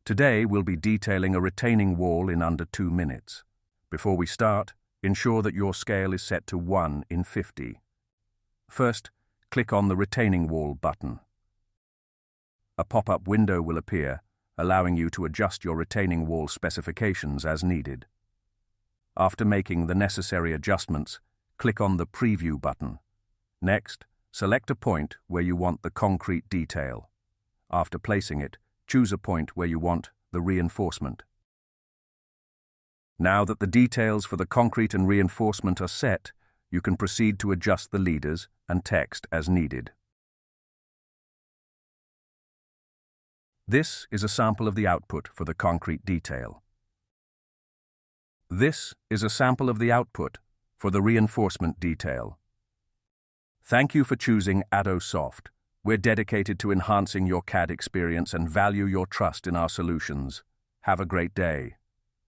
Today we'll be detailing a retaining wall in under 2 minutes. Before we start, ensure that your scale is set to 1 in 50. First, click on the retaining wall button. A pop-up window will appear, allowing you to adjust your retaining wall specifications as needed. After making the necessary adjustments, click on the Preview button. Next, select a point where you want the concrete detail. After placing it, choose a point where you want the reinforcement. Now that the details for the concrete and reinforcement are set, you can proceed to adjust the leaders and text as needed. This is a sample of the output for the concrete detail. This is a sample of the output for the reinforcement detail. Thank you for choosing ADOSoft. We're dedicated to enhancing your CAD experience and value your trust in our solutions. Have a great day.